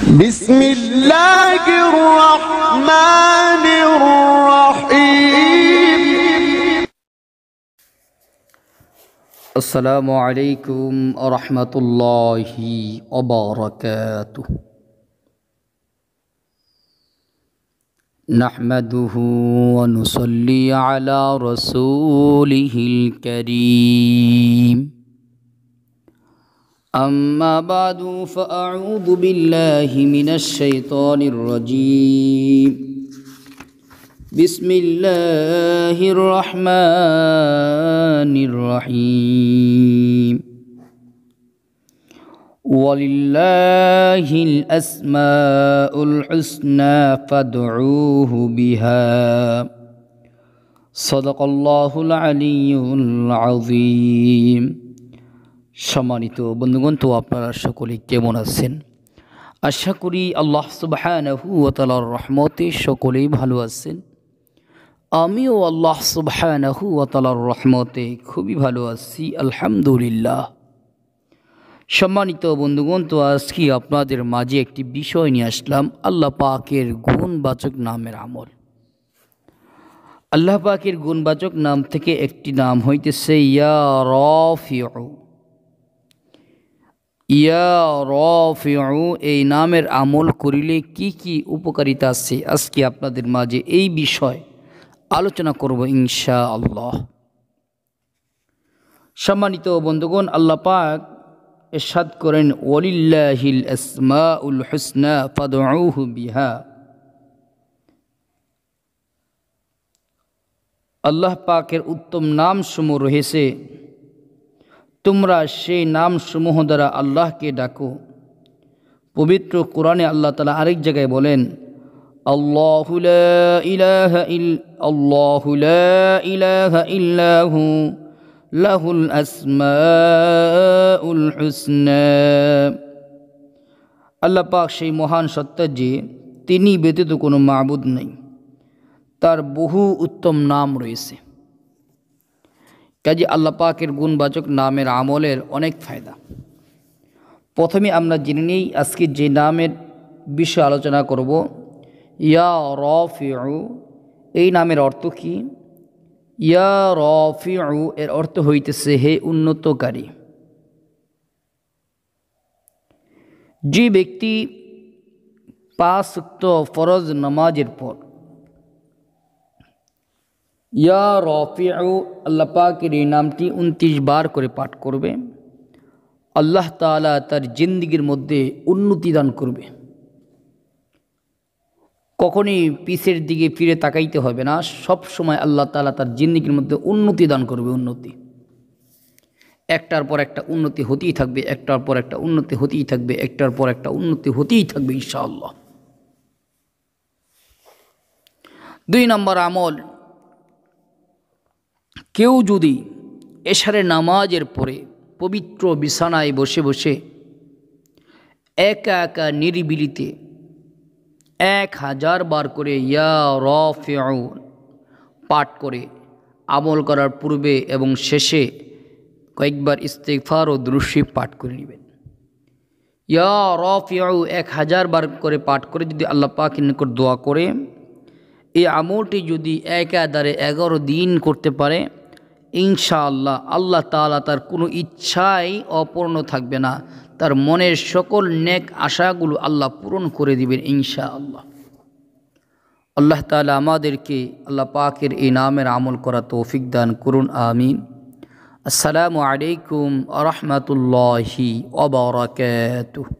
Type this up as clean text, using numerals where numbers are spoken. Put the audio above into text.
بسم الله الرحمن الرحيم. السلام عليكم ورحمة الله وبركاته. نحمده ونصلي على رسوله الكريم. أما بعد فأعوذ بالله من الشيطان الرجيم. بسم الله الرحمن الرحيم. ولله الأسماء الحسنى فادعوه بها. صدق الله العلي العظيم. সম্মানিত বন্ধুগণ, তো আপনারা সকলে কেমন আছেন? আশা করি আল্লাহ সুবহানাহু ওয়া তাআলার রহমতে সকলেই ভালো আছেন। আমিও আল্লাহ সুবহানাহু ওয়া তাআলার রহমতে খুবই ভালো আছি, আলহামদুলিল্লাহ। সম্মানিত বন্ধুগণ, তো আজকে আপনাদের মাঝে একটি বিষয় নিয়ে আসলাম, আল্লাহ পাকের গুণবাচক নামের আমল। আল্লাহ পাকের গুণবাচক নাম থেকে একটি নাম হইতেছে ইয়া রাফিউ। ইয়া রাফিউ এই নামের আমল করিলে কি কি উপকারিতা আছে, আজকে আপনাদের মাঝে এই বিষয় আলোচনা করব ইনশাআল্লাহ। সম্মানিত বন্ধুগণ, আল্লাহ পাক ইরশাদ করেন ওয়ালিল্লাহিল আসমাউল হুসনা ফাদউহু বিহা। আল্লাহ পাকের উত্তম নামসমূহ রয়েছে, তোমরা সেই নামসমূহ দ্বারা আল্লাহকে ডাকো। পবিত্র কোরআনে আল্লাহ তাআলা আরেক জায়গায় বলেন আল্লাহু লা ইলাহা ইল্লাহু লাহুল আসমাউল হুসনা। আল্লাহ পাক সেই মহান সত্তা যে তিনি ব্যতীত কোনো মাবুদ নেই, তার বহু উত্তম নাম রয়েছে। কাজে আল্লাহ পাকের গুণবাচক নামের আমলের অনেক ফায়দা। প্রথমে আমরা জেনে নিই আজকে যে নামের বিষয়ে আলোচনা করব, ইয়া রাফিউ। এই নামের অর্থ কি? ইয়া রাফিউ এর অর্থ হইতেছে হে উন্নতকারী। যে ব্যক্তি 5 ওয়াক্ত ফরজ নামাজের পর ইয়া রাফিউ আল্লাহ পাকের এই নামটি 29 বার করে পাঠ করবে, আল্লাহ তাআলা তার জিন্দেগির মধ্যে উন্নতি দান করবে। কখনই পিছের দিকে ফিরে তাকাইতে হবে না, সব সময় আল্লাহ তাআলা তার জিন্দেগির মধ্যে উন্নতি দান করবে। উন্নতি একটার পর একটা উন্নতি হতেই থাকবে, একটার পর একটা উন্নতি হতেই থাকবে, একটার পর একটা উন্নতি হতেই থাকবে ইনশাআল্লাহ। 2 নম্বর আমল, কেউ যদি এশারের নামাজের পরে পবিত্র বিছানায় বসে বসে একা একা নিরিবিলিতে 1000 বার করে ইয়া রাফিউ পাঠ করে আমল করার পূর্বে এবং শেষে কয়েকবার ইস্তিগফার ও দুরূদ শরীফ পাঠ করে নেবেন। ইয়া রাফিউ 1000 বার করে পাঠ করে যদি আল্লাহ পাকের নিকট দোয়া করে, এই আমলটি যদি একাধারে 11 দিন করতে পারে, ইনশাআল্লাহ আল্লাহ তাআলা তার কোনো ইচ্ছাই অপূর্ণ থাকবে না, তার মনের সকল নেক আশাগুলো আল্লাহ পূরণ করে দিবেন ইনশাআল্লাহ। আল্লাহ তাআলা আমাদেরকে আল্লাহ পাকের এই নামের আমল করা তৌফিক দান করুন, আমিন। আসসালামু আলাইকুম ওয়া রাহমাতুল্লাহি ওয়া বারাকাতুহু।